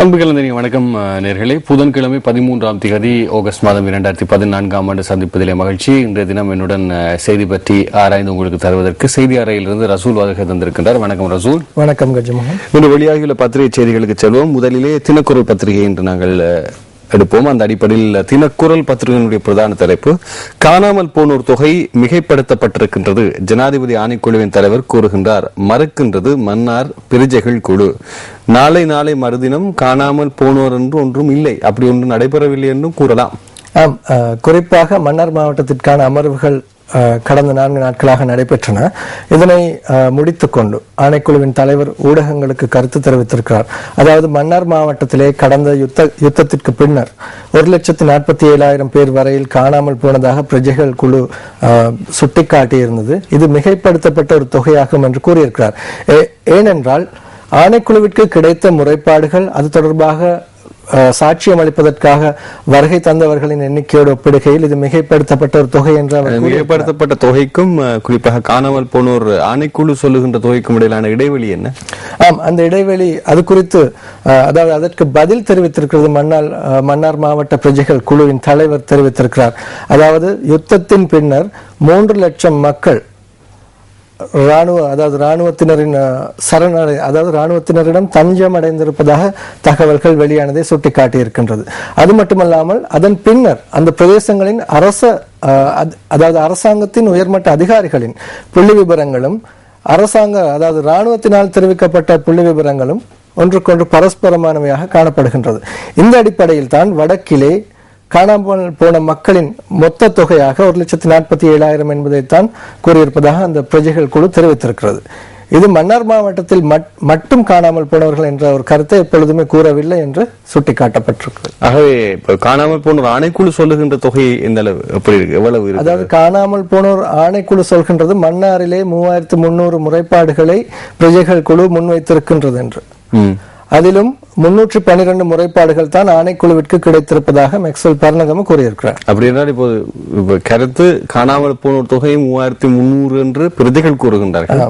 அன்புகளந்தினி வணக்கம் நேர்களே. புதன்கிழமை 13ஆம் தேதி ஆகஸ்ட் மாதம் 2014ஆம் ஆண்டு சந்திப்பதிலே மகிழ்ச்சி. இன்றைய தினம் என்னுடன் செய்தி பற்றி ஆராய்ந்து உங்களுக்கு தருவதற்கு செய்தி அறையிலிருந்து ரசூல் வாதக தந்திருக்கின்றார். வணக்கம் ரசூல். வணக்கம் கஜமோகன். இன்று வெளியாகியுள்ள பத்திரிகை செய்திகளுக்கு செல்வோம். முதலிலே தினக்குரல் பத்திரிகை என்று நாங்கள் எடுப்போம். அந்த அடிப்படையில் தினக்குரல் பத்திரிகையினுடைய பிரதான தலைப்பு, காணாமல் போனோர் தொகை மிகைப்படுத்தப்பட்டிருக்கின்றது, ஜனாதிபதி ஆணைக்குழுவின் தலைவர் கூறுகின்றார், மறுக்கின்றது மன்னார் பிரஜைகள் குழு. நாளை மறுதினம் காணாமல் போனோர் என்று ஒன்றும் இல்லை, அப்படி ஒன்று நடைபெறவில்லை என்றும் கூறலாம். குறிப்பாக மன்னார் மாவட்டத்திற்கான அமர்வுகள் கடந்த 4 நாட்களாக நடைபெற்றன. இதனை முடித்துக்கொண்டு ஆணைக்குழுவின் தலைவர் ஊடகங்களுக்கு கருத்து தெரிவித்திருக்கிறார். அதாவது மன்னார் மாவட்டத்திலே கடந்த யுத்தத்திற்கு பின்னர் 1,47,000 பேர் வரையில் காணாமல் போனதாக பிரஜைகள் குழு சுட்டிக்காட்டியிருந்தது. இது மிகைப்படுத்தப்பட்ட ஒரு தொகையாகும் என்று கூறியிருக்கிறார். ஏனென்றால் ஆணைக்குழுவிற்கு கிடைத்த முறைப்பாடுகள், அது தொடர்பாக சாட்சியம் அளிப்பதற்காக வருகை தந்தவர்களின் எண்ணிக்கையோடு ஒப்பிடுகையில் இது மிகைப்படுத்தப்பட்ட ஒரு தொகை என்று மிகைப்படுத்தப்பட்ட தொகைக்கும் குறிப்பாக காணாமல் போனோர் ஆணைக்குழு சொல்லுகின்ற தொகைக்கும் இடையிலான இடைவெளி என்ன? அந்த இடைவெளி அது குறித்து அதாவது அதற்கு பதில் தெரிவித்திருக்கிறது மன்னார் மாவட்ட பிரஜைகள் குழுவின் தலைவர் தெரிவித்திருக்கிறார். அதாவது யுத்தத்தின் பின்னர் 3 லட்சம் மக்கள் ராணுவத்தினரின் ராணுவத்தினரிடம் தஞ்சம் அடைந்திருப்பதாக தகவல்கள் வெளியானதை சுட்டிக்காட்டியிருக்கின்றது. அது மட்டுமல்லாமல் அதன் பின்னர் அந்த பிரதேசங்களின் அரசாங்கத்தின் உயர்மட்ட அதிகாரிகளின் புள்ளி விவரங்களும் ராணுவத்தினால் தெரிவிக்கப்பட்ட புள்ளி விவரங்களும் ஒன்றுக்கொன்று பரஸ்பரமானவையாக காணப்படுகின்றது. இந்த அடிப்படையில் தான் வடக்கிலே காணாமல் போன மக்களின் மொத்த தொகையாக 1,47,000 என்பதைத்தான் கூறியிருப்பதாக அந்த பிரஜைகள் குழு தெரிவித்திருக்கிறது. இது மன்னார் மாவட்டத்தில் மட்டும் காணாமல் போனவர்கள் என்ற ஒரு கருத்தை எப்பொழுதுமே கூறவில்லை என்று சுட்டிக்காட்டப்பட்டிருக்கிறது. ஆகவே காணாமல் போனோர் ஆணைக்குழு சொல்லுகின்ற தொகை எந்த அளவு, எவ்வளவு? அதாவது காணாமல் போனோர் ஆணைக்குழு சொல்கின்றது மன்னாரிலே 3,300 முறைப்பாடுகளை பிரஜைகள் குழு முன்வைத்திருக்கின்றது என்று. அதிலும் 312 முறைப்பாடுகள் தான் ஆணைக்குழுவிற்கு கிடைத்திருப்பதாக மெக்ஸ்வெல் பர்னகம் கூறியிருக்கிறார். அப்படி என்றால் இப்போது கருத்து காணாமல் போனோர் தொகை 3,300 என்று பிரதிகள் கூறுகின்றார்கள்.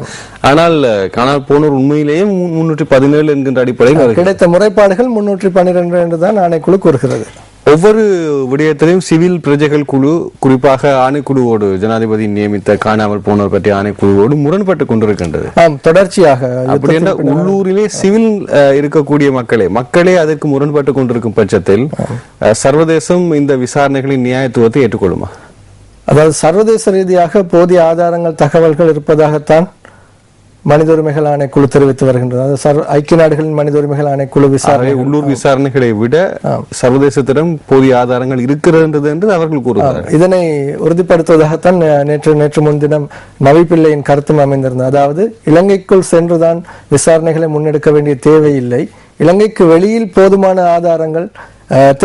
ஆனால் காணாமல் போனோர் உண்மையிலேயே 317 என்கின்ற அடிப்படையில் கிடைத்த முறைப்பாடுகள் 312 என்று தான் ஆணைக்குழு கூறுகிறது. ஒவ்வொரு விடயத்திலையும் சிவில் பிரஜைகள் குழு, குறிப்பாக ஆணைக்குழுவோடு ஜனாதிபதி நியமித்த காணாமல் போனோர் பற்றிய ஆணைக்குழுவோடு முரண்பட்டு கொண்டிருக்கின்றது தொடர்ச்சியாக. அப்படி என்ற உள்ளூரிலே சிவில் இருக்கக்கூடிய மக்களே அதற்கு முரண்பட்டு கொண்டிருக்கும் பட்சத்தில் சர்வதேசம் இந்த விசாரணைகளின் நியாயத்துவத்தை ஏற்றுக்கொள்ளுமா? அதாவது சர்வதேச ரீதியாக போதிய ஆதாரங்கள், தகவல்கள் இருப்பதாகத்தான் மனித உரிமைகள் ஆணைக்குழு தெரிவித்து வருகின்றது. ஐக்கிய நாடுகளின் மனித உரிமைகள் ஆணைக்குழு விசாரணை, உள்ளூர் விசாரணைகளை விட சர்வதேசத்திடம் போதிய ஆதாரங்கள் இருக்கிறது என்று அவர்கள் கூறுகிறார்கள். இதனை உறுதிப்படுத்துவதாகத்தான் நேற்று முன்தினம் நவி பிள்ளையின் கருத்தும் அமைந்திருந்தது. அதாவது இலங்கைக்குள் சென்றுதான் விசாரணைகளை முன்னெடுக்க வேண்டிய தேவையில்லை, இலங்கைக்கு வெளியில் போதுமான ஆதாரங்கள்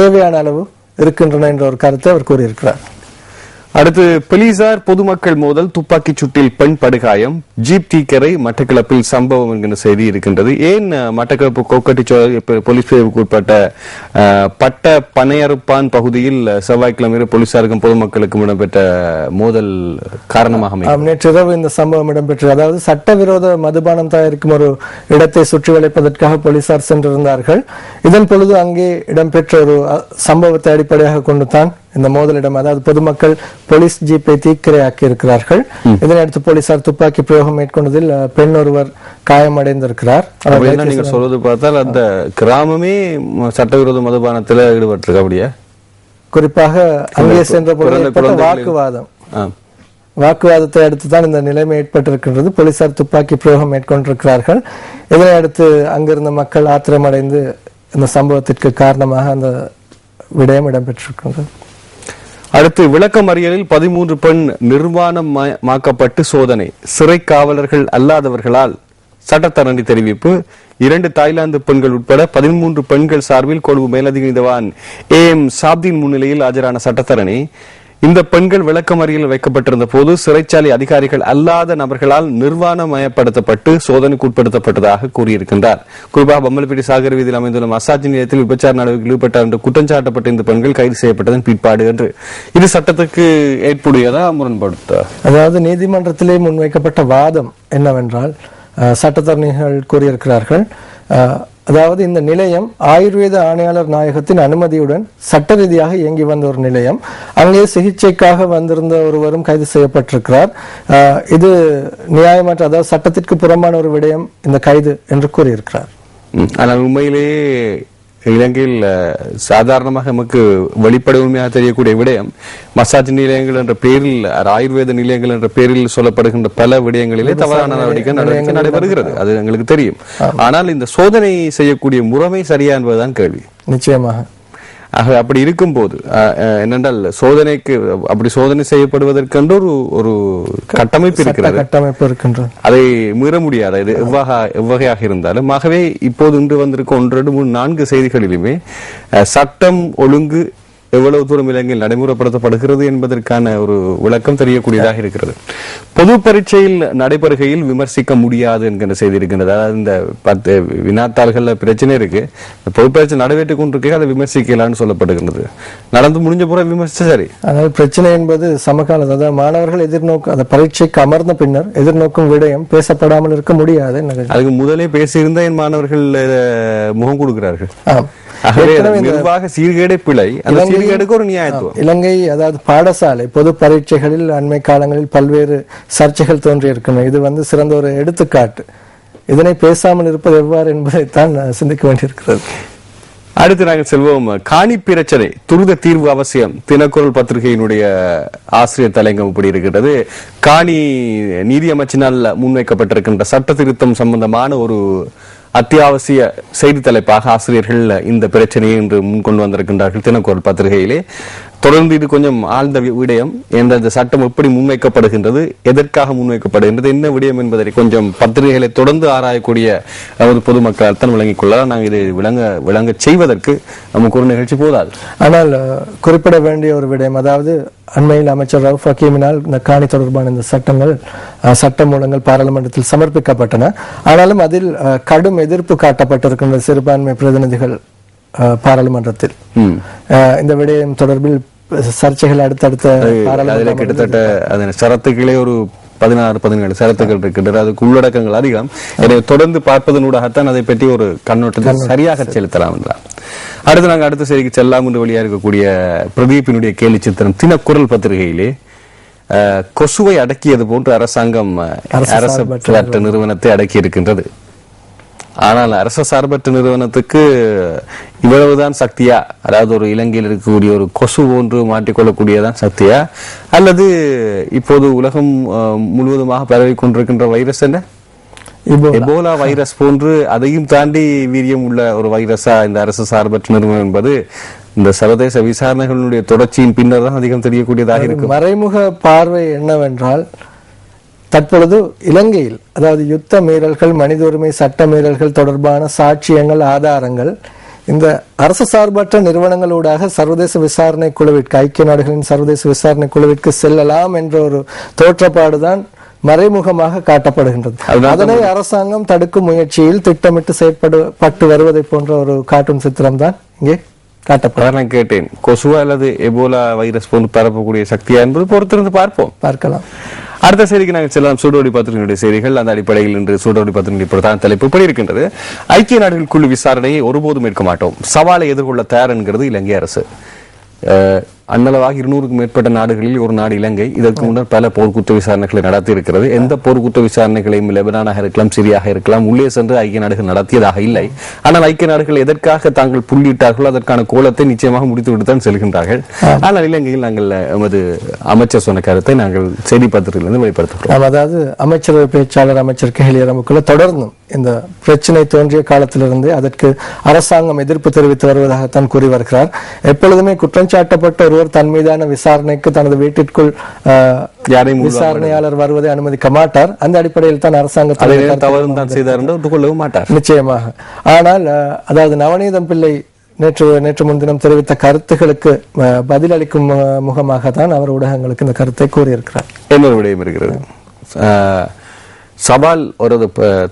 தேவையான அளவு இருக்கின்றன என்ற ஒரு கருத்தை அவர் கூறியிருக்கிறார். அடுத்து, போலீசார் பொதுமக்கள் மோதல், துப்பாக்கி சூட்டில் பெண் படுகாயம், ஜீப் தீக்கரை, மட்டக்களப்பில் சம்பவம் என்கிற செய்தி இருக்கின்றது. ஏன் மட்டக்களப்பு கொக்கட்டிச்சோலை போலீஸ் பிரிவுக்கு உட்பட்ட பட்ட பனையறுப்பான் பகுதியில் செவ்வாய்க்கிழமை போலீசாருக்கும் பொதுமக்களுக்கும் இடம்பெற்ற மோதல் காரணமாக நேற்றிரவு இந்த சம்பவம் இடம்பெற்றது. அதாவது சட்டவிரோத மதுபானம் தயாரிக்கும் ஒரு இடத்தை சுற்றி வளைப்பதற்காக போலீசார் சென்றிருந்தார்கள். இதன் பொழுது அங்கே இடம்பெற்ற ஒரு சம்பவத்தை அடிப்படையாக கொண்டுதான் இந்த மோதலிடம், அதாவது பொதுமக்கள் போலீஸ் ஜீப்பை தீக்கிரையாக்கி இருக்கிறார்கள். இதனையடுத்து போலீசார் துப்பாக்கி பிரயோகம் மேற்கொண்டதில் பெண் ஒருவர் காயமடைந்திருக்கிறார். நீங்க சொல்வது பார்த்தால் அந்த கிராமமே சட்டவிரோத மதுபானத்தில் ஈடுபட்டிருக்கு. அப்படியா? குறிப்பாக அங்கே சென்ற பொழுது வாக்குவாதத்தை அடுத்துதான் இந்த நிலைமை ஏற்பட்டிருக்கின்றது. போலீசார் துப்பாக்கி பிரயோகம் மேற்கொண்டிருக்கிறார்கள். இதனையடுத்து அங்கிருந்த மக்கள் ஆத்திரமடைந்து இந்த சம்பவத்திற்கு காரணமாக அந்த விடயம் இடம்பெற்றிருக்கின்றது. அடுத்து, விளக்கமறியலில் 13 பெண் நிர்வாணமாக்கப்பட்டு சோதனை, சிறை காவலர்கள் அல்லாதவர்களால் சட்டத்தரணி தெரிவிப்பு. 2 தாய்லாந்து பெண்கள் உட்பட 13 பெண்கள் சார்பில் கொழும்பு மேலதிக நீதிவான் AM சாப்தின் முன்னிலையில் ஆஜரான சட்டத்தரணி, இந்த பெண்கள் விளக்கமறியலில் வைக்கப்பட்டிருந்த போது சிறைச்சாலை அதிகாரிகள் அல்லாத நபர்களால் நிர்வாணமயப்படுத்தப்பட்டு சோதனைக்கு உட்படுத்தப்பட்டதாக கூறியிருக்கின்றார். குறிப்பாக பம்மலப்பேட்டை சாகர் வீதியில் அமைந்துள்ள மசாஜ் நிலையத்தில் விபச்சார நடவடிக்கையில் ஈடுபட்டார் என்று குற்றஞ்சாட்டப்பட்ட இந்த பெண்கள் கைது செய்யப்பட்டதன் பிற்பாடு என்று. இது சட்டத்துக்கு ஏற்புடையதா, முரண்படுத்த? அதாவது நீதிமன்றத்திலே முன்வைக்கப்பட்ட வாதம் என்னவென்றால், சட்டத்தரணிகள் கூறியிருக்கிறார்கள், அதாவது இந்த நிலையம் ஆயுர்வேத ஆணையாளர் நாயகத்தின் அனுமதியுடன் சட்ட ரீதியாக இயங்கி வந்த ஒரு நிலையம். அங்கே சிகிச்சைக்காக வந்திருந்த ஒருவரும் கைது செய்யப்பட்டிருக்கிறார். இது நியாயமற்ற, அதாவது சட்டத்திற்கு புறம்பான ஒரு விடயம் இந்த கைது என்று கூறியிருக்கிறார். ஆனால் உண்மையிலேயே இலங்கையில் சாதாரணமாக நமக்கு வெளிப்படை உண்மையாக தெரியக்கூடிய விடயம் மசாஜ் நிலையங்கள் என்ற பேரில், ஆயுர்வேத நிலையங்கள் என்ற பேரில் சொல்லப்படுகின்ற பல விடயங்களிலே தவறான நடவடிக்கை நடைபெறுகிறது. அது எங்களுக்கு தெரியும். ஆனால் இந்த சோதனை செய்யக்கூடிய முறைமை சரியா என்பதுதான் கேள்வி. நிச்சயமாக. அப்படி இருக்கும்போது என்னென்றால் சோதனைக்கு அப்படி சோதனை செய்யப்படுவதற்கென்று ஒரு கட்டமைப்பு இருக்கிறது. அதை மீற முடியாது. இது எவ்வகையாக இருந்தாலும். ஆகவே இப்போது இன்று வந்திருக்கும் 1, 2, 3, 4 செய்திகளிலுமே சட்டம் ஒழுங்கு எவ்வளவு தூரம் இலங்கையில் நடைமுறைப்படுத்தப்படுகிறது என்பதற்கான ஒரு விளக்கம் தெரியக்கூடியதாக இருக்கிறது. பொது பரீட்சையில் நடைபெறுகையில் விமர்சிக்க முடியாது என்கின்ற செய்தி இருக்கின்றது. அதாவது இந்த 10 வினாத்தாள்கள்ல பிரச்சனை இருக்கு, பொது பரீட்சை நடைபெற்றுக் கொண்டிருக்கே அதை விமர்சிக்கலான்னு சொல்லப்படுகின்றது. நடந்து முடிஞ்ச பிறகு விமர்சிச்ச சரி. அதாவது பிரச்சனை என்பது சமகாலம். அதாவது மாணவர்கள் எதிர்நோக்கு அந்த பரீட்சைக்கு அமர்ந்த பின்னர் எதிர்நோக்கும் விடயம் பேசப்படாமல் இருக்க முடியாது. அதுக்கு முதலே பேசியிருந்தா என் மாணவர்கள் முகம் கொடுக்கிறார்கள். நிர்வாக சீர்கேடு பிழை, அந்த சீர்கேடுக்கு ஒரு நியாயத்துவம். இலங்கை அதாவது பாடசாலை பொது பரீட்சைகளில் அண்மை காலங்களில் பல்வேறு சர்ச்சைகள் தோன்றி இருக்கின்றன. இது சிறந்த ஒரு எடுத்துக்காட்டு. இதனை பேசாமல் இருப்பது எவ்வாறு என்பதைத்தான் சிந்திக்க வேண்டியிருக்கிறது. அடுத்து நாங்கள் செல்வோம். காணி பிரச்சனை துரித தீர்வு அவசியம். தினக்குரல் பத்திரிகையினுடைய ஆசிரியர் தலையங்கம் இப்படி இருக்கிறது. காணி நீதி அமைச்சினால் முன்வைக்கப்பட்டிருக்கின்ற சட்ட திருத்தம் சம்பந்தமான ஒரு அத்தியாவசிய செய்தி தலைப்பாக ஆசிரியர்கள் இந்த பிரச்சனையை இன்று முன்கொண்டு வந்திருக்கின்றார்கள் தினக்குரல் பத்திரிகையிலே. தொடர்ந்து இது கொஞ்சம் ஆழ்ந்த விடயம். இந்த சட்டம் எப்படி முன்வைக்கப்படுகின்றது, எதற்காக முன்வைக்கப்படுகின்றது, என்ன விடயம் என்பதை கொஞ்சம் பத்திரிகைகளை தொடர்ந்து ஆராயக்கூடிய பொதுமக்கள் தான் விளங்கிக் கொள்ளலாம். நாங்கள் இதை விளங்க செய்வதற்கு நமக்கு ஒரு நிகழ்ச்சி போதாது. ஆனால் குறிப்பிட வேண்டிய ஒரு விடயம், அதாவது அண்மையில் அமைச்சர் ரவுஃப் ஹக்கீமினால் இந்த காணி தொடர்பான இந்த சட்ட மூலங்கள் பாராளுமன்றத்தில் சமர்ப்பிக்கப்பட்டன. ஆனாலும் அதில் கடும் எதிர்ப்பு காட்டப்பட்டிருக்கின்ற சிறுபான்மை பிரதிநிதிகள் பாராளுமன்றத்தில். இந்த விடயம் தொடர்பில் சர்ச்சைகள் அடுத்தடுத்த கிட்டத்தட்ட சரத்துக்களே ஒரு 16-17 சரத்துக்கள் இருக்கின்றது. அதுக்கு உள்ளடக்கங்கள் அதிகம். எனவே தொடர்ந்து பார்ப்பதனூடாகத்தான் அதை பற்றி ஒரு கண்ணோட்டத்தை சரியாக செலுத்தலாம் என்றார். அடுத்த செய்திக்கு செல்லாம் என்று வழியா இருக்கக்கூடிய பிரதீப்பினுடைய கேலி சித்திரம் தினக்குரல் பத்திரிகையிலே கொசுவை அடக்கியது போன்று அரசாங்கம் அரசு நிறுவனத்தை அடக்கி இருக்கின்றது. ஆனால் அரச சார்பற்ற நிறுவனத்துக்கு இவ்வளவுதான் சக்தியா? அதாவது ஒரு இலங்கையில் இருக்கக்கூடிய ஒரு கொசு ஒன்று மாற்றிக்கொள்ளக்கூடியதான் சக்தியா, அல்லது இப்போது உலகம் முழுவதுமாக பரவி கொண்டிருக்கின்ற வைரஸ் என்ன எபோலா வைரஸ் போன்று அதையும் தாண்டி வீரியம் உள்ள ஒரு வைரஸா இந்த அரசு சார்பற்ற நிறுவனம் என்பது இந்த சர்வதேச விசாரணைகளுடைய தொடர்ச்சியின் பின்னர் தான் அதிகம் தெரியக்கூடியதாக இருக்கு. மறைமுக பார்வை என்னவென்றால், தற்பொழுது இலங்கையில் அதாவது யுத்த மீறல்கள், மனித உரிமை சட்ட மீறல்கள் தொடர்பான சாட்சியங்கள், ஆதாரங்கள் இந்த அரசு சார்பற்ற நிறுவனங்களூடாக சர்வதேச விசாரணை குழுவிற்கு, ஐக்கிய நாடுகளின் சர்வதேச விசாரணை குழுவிற்கு செல்லலாம் என்ற ஒரு தோற்றப்பாடுதான் மறைமுகமாக காட்டப்படுகின்றது. அதனை அரசாங்கம் தடுக்கும் முயற்சியில் திட்டமிட்டு செயற்பட்டு வருவதை போன்ற ஒரு கார்ட்டூன் சித்திரம் தான் இங்கே காட்டப்படும். கேட்டேன், கொசுவா அல்லது எபோலா வைரஸ் போன்று பரப்பக்கூடிய சக்தியா என்பது பொறுத்திருந்து பார்க்கலாம். அடுத்த செய்திக்கு நாங்கள் செல்லலாம். சூடோடி பத்திரிகையுடைய செய்திகள். அந்த அடிப்படையில் இன்று சூடோடி பத்திரிகை பிரதான தலைப்பு இப்படி இருக்கின்றது. ஐக்கிய நாடுகள் குழு விசாரணையை ஒருபோதும் ஏற்க மாட்டோம், சவாலை எதிர்கொள்ள தயார் என்கிறது இலங்கை அரசு. அன்னளவாக 200க்கும் மேற்பட்ட நாடுகளில் ஒரு நாடு இலங்கை. இதற்கு முன்னர் பல போர்க்குற்ற விசாரணைகளை நடத்தி இருக்கிறது. எந்த போர்க்குற்ற விசாரணைகளையும் லெபனானாக இருக்கலாம், சிரியாக இருக்கலாம், உள்ளே சென்று ஐக்கிய நாடுகள் நடத்தியதாக இல்லை. ஆனால் ஐக்கிய நாடுகள் எதற்காக தாங்கள் புள்ளியிட்டார்களோ அதற்கான கோலத்தை நிச்சயமாக முடித்துவிட்டு தான் செல்கின்றார்கள். ஆனால் இலங்கையில் நாங்கள் எமது அமைச்சர் சொன்ன கருத்தை நாங்கள் செய்தி பத்திரிகையிலிருந்து வெளிப்படுத்துகிறோம். அதாவது அமைச்சரவை பேச்சாளர் அமைச்சர் கெஹலியரமுக்குள்ள தொடர்ந்தும் இந்த பிரச்சனை தோன்றிய காலத்திலிருந்து அதற்கு அரசாங்கம் எதிர்ப்பு தெரிவித்து வருவதாகத்தான் கூறி வருகிறார். எப்பொழுதுமே குற்றம் சாட்டப்பட்ட ஒருவர் தன் மீதான விசாரணைக்கு தனது வீட்டிற்குள் விசாரணையாளர் வருவதை அனுமதிக்க மாட்டார். அந்த அடிப்படையில் தான் அரசாங்கத்தை நிச்சயமாக. ஆனால் அதாவது நவநீதம் பிள்ளை நேற்று முன்தினம் தெரிவித்த கருத்துகளுக்கு பதிலளிக்கும் முகமாக தான் அவர் ஊடகங்களுக்கு இந்த கருத்தை கூறியிருக்கிறார். இன்னொரு விடயம் இருக்கிறது. சவால் ஒரு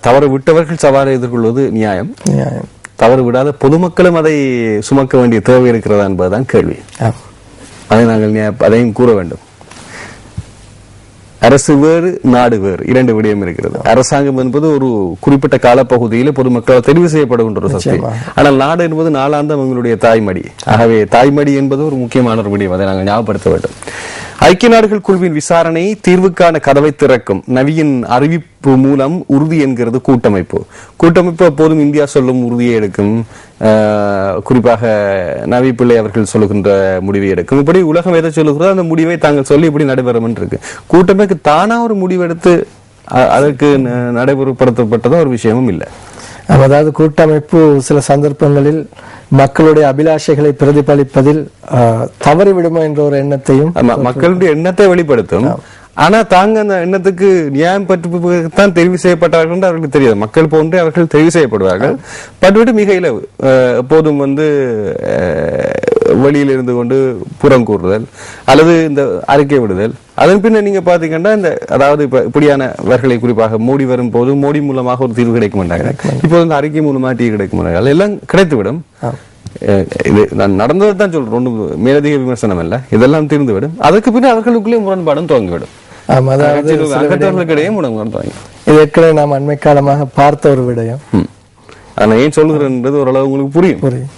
தவறு விட்டவர்கள் சவாலை எதிர்கொள்வது நியாயம். தவறு விடாத பொதுமக்களும் அதை சுமக்க வேண்டிய தேவை இருக்கிறதா என்பதுதான் கேள்வி. அதை நாங்கள் அதையும் கூற வேண்டும். அரசு வேறு நாடு வேறு இரண்டு விடயம் இருக்கிறது. அரசாங்கம் என்பது ஒரு குறிப்பிட்ட காலப்பகுதியில் பொதுமக்களால் தெரிவு செய்யப்படுகின்ற ஒரு சக்தி. ஆனால் நாடு என்பது நாளாந்தம் அவங்களுடைய தாய்மடி. ஆகவே தாய்மடி என்பது ஒரு முக்கியமான ஒரு விடயம், அதை நாங்கள் ஞாபகப்படுத்த வேண்டும். ஐக்கிய நாடுகள் குழுவின் விசாரணை தீர்வுக்கான கதவை திறக்கும். நவியின் அறிவிப்பு மூலம் உறுதி என்கிறது கூட்டமைப்பு. கூட்டமைப்பு எப்போதும் இந்தியா சொல்லும் உறுதியை எடுக்கும், குறிப்பாக நவி பிள்ளை அவர்கள் சொல்லுகின்ற முடிவை எடுக்கும். இப்படி உலகம் எதை சொல்லுகிறதோ அந்த முடிவை தாங்கள் சொல்லி இப்படி நடைபெறும் இருக்கு. கூட்டமைப்பு தானா ஒரு முடிவெடுத்து அதற்கு நடைமுறைப்படுத்தப்பட்டதோ ஒரு விஷயமும் இல்லை. அதாவது கூட்டமைப்பு சில சந்தர்ப்பங்களில் மக்களுடைய அபிலாஷைகளை பிரதிபலிப்பதில் தவறிவிடுமோ என்ற ஒரு எண்ணத்தையும், மக்களுடைய எண்ணத்தை வெளிப்படுத்தும். ஆனா தாங்க அந்த எண்ணத்துக்கு நியாயம் பற்றி தெரிவு செய்யப்பட்டார்கள் என்று அவர்களுக்கு தெரியாது. மக்கள் போன்றே அவர்கள் தெரிவு செய்யப்படுவார்கள். பட்விட்டு மிக இலவு எப்போதும் வெளியில் இருந்து கொண்டு புறம் கூறுதல் அல்லது இந்த அறிக்கை விடுதல். அதன் பின்னர் நீங்க பாத்தீங்கன்னா இந்த அதாவது இப்படியானவர்களை குறிப்பாக மோடி வரும் போது மோடி மூலமாக ஒரு தீர்வு கிடைக்க மாட்டாங்க. இப்போ இந்த அறிக்கை மூலமாக தீர்வு கிடைக்க மாட்டாங்க. எல்லாம் கிடைத்துவிடும். இது நான் நடந்ததை தான் சொல்றேன், ஒன்றும் மேலதிக விமர்சனம் அல்ல. இதெல்லாம் தீர்ந்துவிடும். அதற்கு பின்னர் அவர்களுக்குள்ளே முரண்பாடும் துவங்கிவிடும். ஏற்கனவே நாம் அண்மை காலமாக பார்த்த ஒரு விடயம். ஆனா ஏன் சொல்கிறேன் ஓரளவு உங்களுக்கு புரியும்.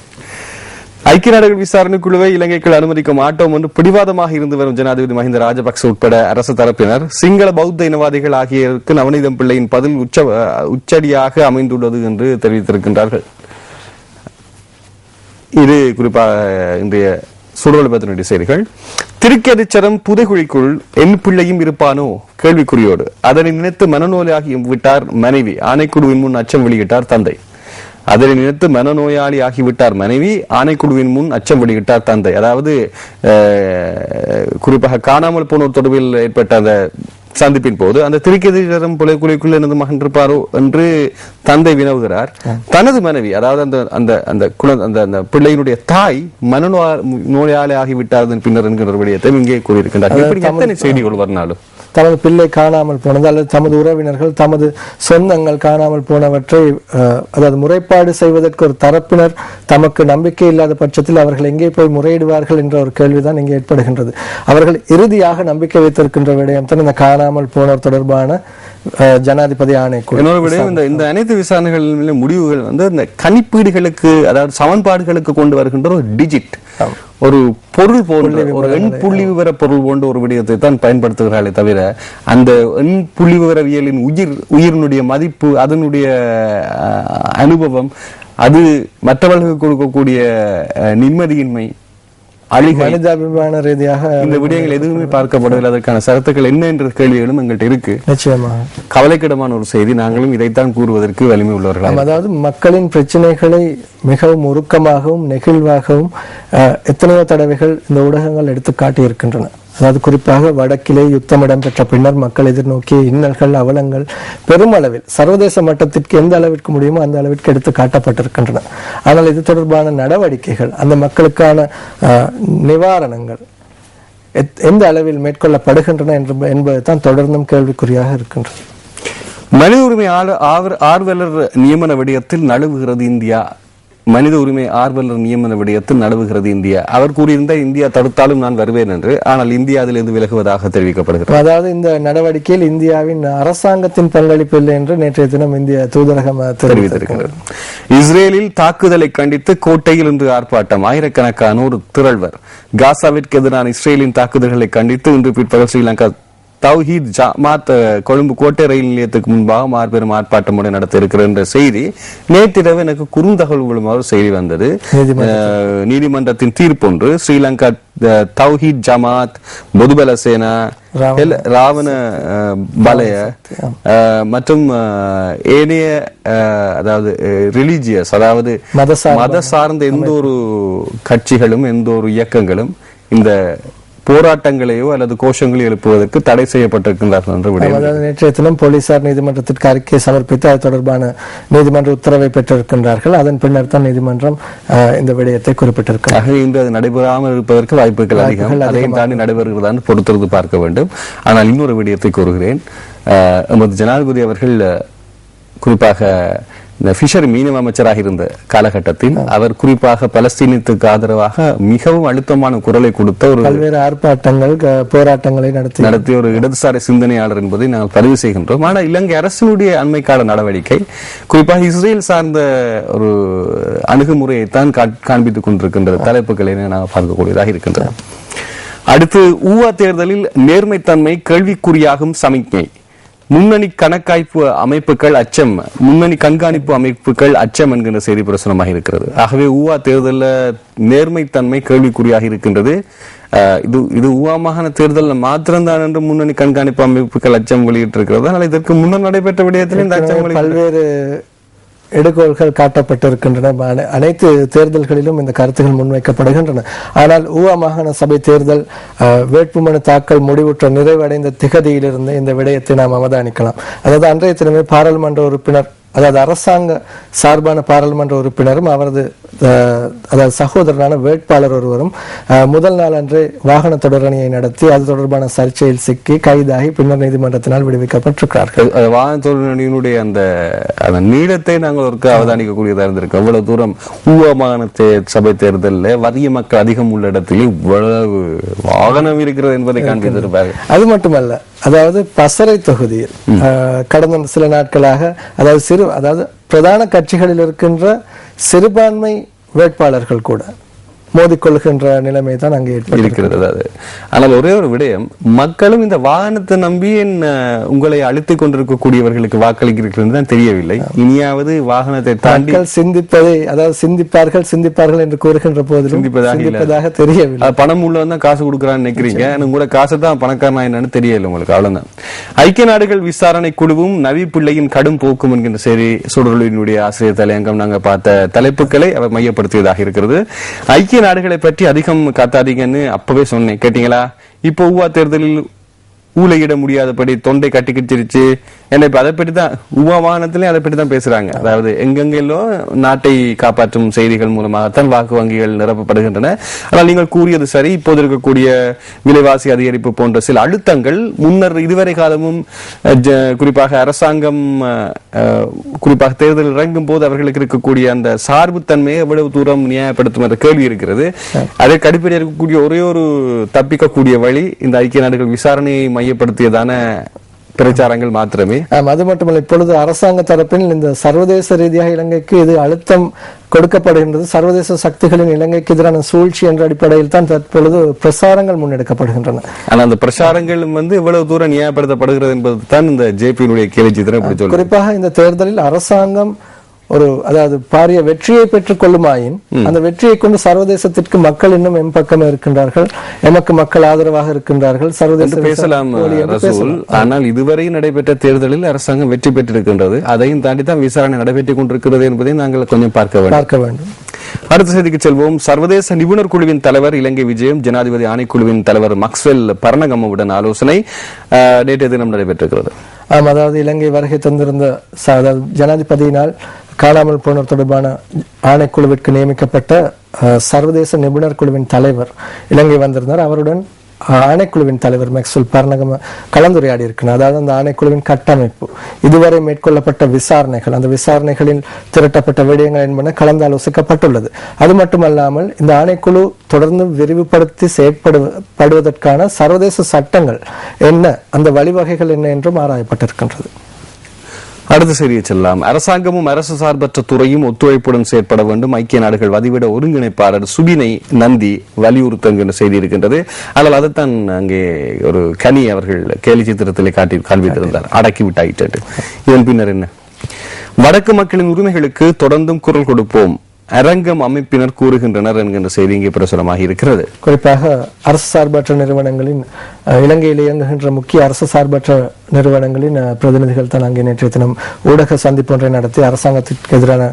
ஐக்கிய நாடுகள் விசாரணை குழுவை இலங்கைக்குள் அனுமதிக்க மாட்டோம் என்று பிடிவாதமாக இருந்து வரும் ஜனாதிபதி மஹிந்த ராஜபக்ச உட்பட அரசு தரப்பினர் சிங்கள பௌத்த இனவாதிகள் ஆகியோருக்கு நவநீதம் பிள்ளையின் பதில் உச்சடியாக அமைந்துள்ளது என்று தெரிவித்திருக்கின்றார்கள். இது குறிப்பாக இன்றைய சுடல் பத்தினுடைய செய்திகள். திருக்கதிச்சரம் புதைகுழிக்குள் என் பிள்ளையும் இருப்பானோ கேள்விக்குறியோடு அதனை நினைத்து மனநோயாகி விட்டார் மனைவி. ஆணைக்குழுவின் முன் அச்சம் வெளியிட்டார் தந்தை. அதனை நினைத்து மனநோயாளி ஆகிவிட்டார் மனைவி. ஆணைக்குழுவின் முன் அச்சம் வெளியிட்டார் தந்தை. அதாவது குறிப்பாக காணாமல் போனோர் தொடர்பில் ஏற்பட்ட அந்த சந்திப்பின் போது அந்த திருக்கதிச்சரம் புதைகுழிக்குள் எனது மகன் இருப்பாரோ என்று தந்தை வினவுகிறார். தனது மனைவி அதாவது அந்த பிள்ளையினுடைய தாய் மனநோயாளி ஆகிவிட்டார் பின்னர் என்கிற விடயத்தை இங்கே கூறியிருக்கின்றார். இப்படி எத்தனை செய்திகள் வரனாலும் தமது பிள்ளை காணாமல் போனது அல்லது தமது உறவினர்கள் தமது சொந்தங்கள் காணாமல் போனவற்றை அதாவது முறைப்பாடு செய்வதற்கு ஒரு தரப்பினர் தமக்கு நம்பிக்கை இல்லாத பட்சத்தில் அவர்கள் எங்கே போய் முறையிடுவார்கள் என்ற ஒரு கேள்விதான் இங்கே ஏற்படுகின்றது. அவர்கள் இறுதியாக நம்பிக்கை வைத்திருக்கின்ற விடயம் தான் இந்த காணாமல் போனோர் தொடர்பான ஜனாதிபதி ஆணைக்குழு. இன்னொரு விடயம், இந்த அனைத்து விசாரணைகளின் முடிவுகள் இந்த கணிப்பீடுகளுக்கு அதாவது சமன்பாடுகளுக்கு கொண்டு வருகின்ற ஒரு டிஜிட், ஒரு பொருள் போன்ற ஒரு எண் புள்ளி விவர பொருள் போன்ற ஒரு விடயத்தை தான் பயன்படுத்துகிறார்களே தவிர அந்த எண் புள்ளி விவரவியலின் உயிரினுடைய மதிப்பு, அதனுடைய அனுபவம், அது மற்றவர்களுக்கு கொடுக்கக்கூடிய நிம்மதியின்மை, மனிதாபிமான ரீதியாக இந்த விடயங்கள் எதுவுமே பார்க்கப்படவில்லை. அதற்கான சரத்துக்கள் என்ன என்ற கேள்விகளும் எங்கள்கிட்ட இருக்கு. நிச்சயமாக கவலைக்கிடமான ஒரு செய்தி. நாங்களும் இதைத்தான் கூறுவதற்கு வலிமை உள்ளவர்கள். அதாவது மக்களின் பிரச்சனைகளை மிகவும் உருக்கமாகவும் நெகிழ்வாகவும் எத்தனையோ தடவைகள் இந்த ஊடகங்கள் எடுத்து காட்டி இருக்கின்றன. அதாவது குறிப்பாக வடக்கிலே யுத்தம் இடம்பெற்ற பின்னர் மக்கள் எதிர்நோக்கிய இன்னல்கள் அவலங்கள் பெருமளவில் சர்வதேச மட்டத்திற்கு எந்த அளவிற்கு முடியுமோ அந்த அளவிற்கு எடுத்து காட்டப்பட்டிருக்கின்றன. ஆனால் இது தொடர்பான நடவடிக்கைகள், அந்த மக்களுக்கான நிவாரணங்கள் எந்த அளவில் மேற்கொள்ளப்படுகின்றன என்பது தான் தொடர்ந்தும் கேள்விக்குறியாக இருக்கின்றது. மனித உரிமை ஆர்வலர் நியமன விடயத்தில் நழுவுகிறது இந்தியா. மனித உரிமை ஆர்வலர் நியமன விடயத்தில் நழுவுகிறது இந்தியா. அவர் கூறியிருந்த இந்தியா தடுத்தாலும் நான் வருவேன் என்று, ஆனால் இந்தியா அதிலிருந்து விலகுவதாக தெரிவிக்கப்படுகிறது. அதாவது இந்த நடவடிக்கையில் இந்தியாவின் அரசாங்கத்தின் பங்களிப்பு இல்லை என்று நேற்றைய தினம் இந்திய தூதரகம் தெரிவித்திருக்கிறது. இஸ்ரேலில் தாக்குதலை கண்டித்து கோட்டையில் இன்று ஆர்ப்பாட்டம். ஆயிரக்கணக்கானோர் திரள்வர். காசாவிற்கு எதிரான இஸ்ரேலின் தாக்குதல்களை கண்டித்து இன்று பிற்பகல் ஸ்ரீலங்கா தௌஹீத் ஜமாத் கொழும்பு கோட்டை ரயில் நிலையத்துக்கு முன்பாக மாபெரும் ஆர்ப்பாட்டம் நடத்த இருக்கிற என்ற செய்தி நேற்றிரவு எனக்கு குறுந்தகவல் மூலமாக செய்தி வந்தது. நீதிமன்றத்தின் தீர்ப்பொன்று ஸ்ரீலங்கா தௌஹீத் ஜமாத், பொதுபல சேனா, ராவண பலய மற்றும் ஏனைய அதாவது ரிலீஜியஸ் அதாவது மத சார்ந்த எந்த ஒரு கட்சிகளும் எந்த ஒரு இயக்கங்களும் இந்த போராட்டங்களையோ அல்லது கோஷங்களையோ எழுப்புவதற்கு தடை செய்யப்பட்டிருக்கின்றார்கள் என்று விடையிறுக்கிறது. நேற்றைய தினம் போலீசார் நீதிமன்றத்திற்கு அறிக்கை சமர்ப்பித்து அது தொடர்பான நீதிமன்ற உத்தரவை பெற்றிருக்கின்றார்கள். அதன் பின்னர் தான் நீதிமன்றம் இந்த விடயத்தை குறிப்பிட்டிருக்கிறார்கள். இன்று அது நடைபெறாமல் இருப்பதற்கு வாய்ப்புகள் அதிகம். அதையும் தாண்டி நடைபெறுகிறதான்னு பொறுத்திருந்து பார்க்க வேண்டும். ஆனால் இன்னொரு விடயத்தை கூறுகிறேன். எமது ஜனாதிபதி அவர்கள் குறிப்பாக இந்த ஃபிஷர் மீனவ அமைச்சராக இருந்த காலகட்டத்தில் அவர் குறிப்பாக பலஸ்தீனத்துக்கு ஆதரவாக மிகவும் அழுத்தமான குரலை கொடுத்த ஒரு பல்வேறு ஆர்ப்பாட்டங்கள் போராட்டங்களை நடத்திய ஒரு இடதுசாரி சிந்தனையாளர் என்பதை நாங்கள் பதிவு செய்கின்றோம். ஆனால் இலங்கை அரசினுடைய அண்மை கால நடவடிக்கை குறிப்பாக இஸ்ரேல் சார்ந்த ஒரு அணுகுமுறையை தான் காண்பித்துக் கொண்டிருக்கின்றது. தலைப்புகளை நாங்கள் பார்க்கக்கூடியதாக இருக்கின்றன. அடுத்து ஊவா தேர்தலில் நேர்மைத்தன்மை கேள்விக்குறியாகும் சமிக்ஞை. முன்னணி கணக்காய்ப்பு அமைப்புகள் அச்சம், முன்னணி கண்காணிப்பு அமைப்புகள் அச்சம் என்கின்ற செய்தி பிரசுரமாக இருக்கிறது. ஆகவே ஊவா தேர்தலில் நேர்மைத்தன்மை கேள்விக்குறியாக இருக்கின்றது. இது ஊவா மாகாண தேர்தல் மாத்திரம்தான் என்று முன்னணி கண்காணிப்பு அமைப்புகள் அச்சம் வெளியிட்டிருக்கிறது. ஆனால் இதற்கு முன்னர் நடைபெற்ற விடயத்தில் இந்த அச்சம் பல்வேறு எடுகோள்கள் காட்டப்பட்டிருக்கின்றன. அனைத்து தேர்தல்களிலும் இந்த கருத்துகள் முன்வைக்கப்படுகின்றன. ஆனால் ஊவா மாகாண சபை தேர்தல் வேட்புமனு தாக்கல் முடிவுற்ற நிறைவடைந்த திகதியிலிருந்து இந்த விடயத்தை நாம் அவதானிக்கலாம். அதாவது அன்றைய தினமே பாராளுமன்ற உறுப்பினர், அதாவது அரசாங்க சார்பான பாராளுமன்ற உறுப்பினரும் அவரது அதாவது சகோதரனான வேட்பாளர் ஒருவரும் முதல் நாள் அன்றே வாகன தொடரணியை நடத்தி அது தொடர்பான சர்ச்சையில் சிக்கி கைதாகி பின்னர் நீதிமன்றத்தினால் விடுவிக்கப்பட்டிருக்கிறார்கள். வாகன தொடரணியினுடைய அந்த நீளத்தை நாங்கள் ஒரு அவதானிக்கக்கூடியதாக இருந்திருக்கோம். எவ்வளவு தூரம் ஊவா மாகாண சபை தேர்தலில் வறிய மக்கள் அதிகம் உள்ள இடத்தில் இவ்வளவு வாகனம் இருக்கிறது என்பதை காண்பித்திருப்பார்கள். அது மட்டுமல்ல, அதாவது பசறை தொகுதியில் கடந்த சில நாட்களாக அதாவது பிரதான கட்சிகளில் இருக்கின்ற சிறுபான்மை வேட்பாளர்கள் கூட மோதிக்கொள்கின்ற நிலைமை தான் அங்கே இருக்கிறது. ஆனால் ஒரே ஒரு விடயம், மக்களும் இந்த வாகனத்தை நம்பி உங்களை அழுத்திக் கொண்டிருக்கக்கூடியவர்களுக்கு வாக்களிக்கிறது தான் தெரியவில்லை. இனியாவது வாகனத்தை தாண்டி சிந்திப்பதை, அதாவது சிந்திப்பார்கள் என்று கூறுகின்ற போதிலும் சிந்திப்பதாக தெரியவில்லை. பணம் உள்ளவன் தான் காசு கொடுக்கறான்னு நினைக்கிறீங்க, உங்களோட காசு தான் பணக்காரனா என்னன்னு தெரியல உங்களுக்கு. அவ்வளவுதான். ஐக்கிய நாடுகள் விசாரணை குழுவும் நவி பிள்ளையின் கடும் போக்கும் என்கின்ற செய்தி சுடரொலியினுடைய ஆசிரியர் தலையங்கம் நாங்க பார்த்த தலைப்புகளை அவர் மையப்படுத்தியதாக இருக்கிறது. ஐக்கிய நாடுகளை பற்றி அதிகம் காத்தாதீங்கன்னு அப்பவே சொன்னேன், கேட்டீங்களா? இப்போ ஊவா தேர்தலில் ஊழையிட முடியாதபடி தொண்டை கட்டிக்கிச்சிருச்சு. ஏன்னா இப்ப அதை பற்றி தான் ஊவா வாகனத்திலே அதை பற்றி தான் பேசுறாங்க. அதாவது எங்கெங்கெல்லாம் நாட்டை காப்பாற்றும் செய்திகள் மூலமாகத்தான் வாக்கு வங்கிகள் நிரப்பப்படுகின்றன. ஆனால் நீங்கள் கூறியது சரி, இப்போது இருக்கக்கூடிய விலைவாசி அதிகரிப்பு போன்ற சில அழுத்தங்கள் முன்னர் இதுவரை காலமும் குறிப்பாக அரசாங்கம் குறிப்பாக தேர்தல் இறங்கும் போது அவர்களுக்கு இருக்கக்கூடிய அந்த சார்புத்தன்மையை எவ்வளவு தூரம் நியாயப்படுத்தும் என்ற கேள்வி இருக்கிறது. அதை கடுப்படி இருக்கக்கூடிய ஒரே ஒரு தப்பிக்கக்கூடிய வழி இந்த ஐக்கிய நாடுகள் விசாரணையை மையப்படுத்தியதான பிரச்சாரங்கள் மாத்திரமே. அது மட்டுமல்ல, இப்பொழுது அரசாங்க தரப்பில் இந்த சர்வதேச ரீதியாக இலங்கைக்கு இது அழுத்தம் கொடுக்கப்படுகின்றது. சர்வதேச சக்திகளின் இலங்கைக்கு எதிரான சூழ்ச்சி என்ற அடிப்படையில் தான் தற்பொழுது பிரசாரங்கள் முன்னெடுக்கப்படுகின்றன. ஆனால் அந்த பிரசாரங்கள் எவ்வளவு தூரம் நியாயப்படுத்தப்படுகிறது என்பது தான் இந்த ஜேபியினுடைய கேள்வி சித்திரம். குறிப்பாக இந்த தேர்தலில் அரசாங்கம் அதாவது பாரிய வெற்றியை பெற்றுக் கொள்ளுமாயின் அந்த வெற்றியை கொண்டு சர்வதேசத்திற்கு மக்கள் இன்னும் எம்பக்கம் இருக்கின்றார்கள், எமக்கு மக்கள் ஆதரவாக இருக்கின்றார்கள், சர்வதேச பேசலாம். ஆனால் இதுவரை நடைபெற்ற தேர்தலில் அரசாங்கம் வெற்றி பெற்றிருக்கின்றது. அதையும் தாண்டி தான் விசாரணை நடைபெற்றுக் கொண்டிருக்கிறது என்பதை நாங்கள் கொஞ்சம் பார்க்க வேண்டும். அடுத்த செய்திக்கு செல்வோம். சர்வதேச நிபுணர் குழுவின் தலைவர் இலங்கை விஜயம் ஜனாதிபதி ஆணைக்குழுவின் தலைவர் மக்ஸ்வெல் பரணகமுடன் ஆலோசனை நேற்றைய தினம் நடைபெற்றிருக்கிறது. அதாவது இலங்கை வருகை தந்திருந்த ஜனாதிபதியினால் காணாமல் போனோர் தொடர்பான ஆணைக்குழுவிற்கு நியமிக்கப்பட்ட சர்வதேச நிபுணர் குழுவின் தலைவர் இலங்கை வந்திருந்தார். அவருடன் ஆணைக்குழுவின் தலைவர் மேக்ஸ்வெல் பரணகம கலந்துரையாடி இருக்கிறார். அதாவது அந்த ஆணைக்குழுவின் கட்டமைப்பு, இதுவரை மேற்கொள்ளப்பட்ட விசாரணைகள், அந்த விசாரணைகளில் திரட்டப்பட்ட விடயங்கள் என்பன கலந்தாலோசிக்கப்பட்டுள்ளது. அது மட்டுமல்லாமல் இந்த ஆணைக்குழு தொடர்ந்து விரிவுபடுத்தி செயற்படுவதற்கான சர்வதேச சட்டங்கள் என்ன, அந்த வழிவகைகள் என்ன என்றும் ஆராயப்பட்டிருக்கின்றது. அடுத்த செய்தியை செல்லலாம். அரசாங்கமும் அரசு சார்பற்ற துறையும் ஒத்துழைப்புடன் செயற்பட வேண்டும். ஐக்கிய நாடுகள் வதிவிட ஒருங்கிணைப்பாளர் சுபினை நந்தி வலியுறுத்துகின்ற செய்தி இருக்கின்றது. ஆனால் அதைத்தான் அங்கே ஒரு கனி அவர்கள் கேலி சித்திரத்திலே காண்பித்திருந்தார், அடக்கிவிட்டாயிட்டு. இதன் பின்னர் என்ன? வடக்கு மக்களின் உரிமைகளுக்கு தொடர்ந்தும் குரல் கொடுப்போம், அரங்கம் அமைப்பினர் கூறுகின்றனர் என்கின்ற செய்தி இங்கே பிரசுரமாக இருக்கிறது. குறிப்பாக அரசு சார்பற்ற நிறுவனங்களின், இலங்கையில் இயங்குகின்ற முக்கிய அரசு சார்பற்ற நிறுவனங்களின் பிரதிநிதிகள் தான் அங்கே நேற்றைய தினம் ஊடக சந்திப்பு ஒன்றை நடத்தி அரசாங்கத்திற்கு எதிரான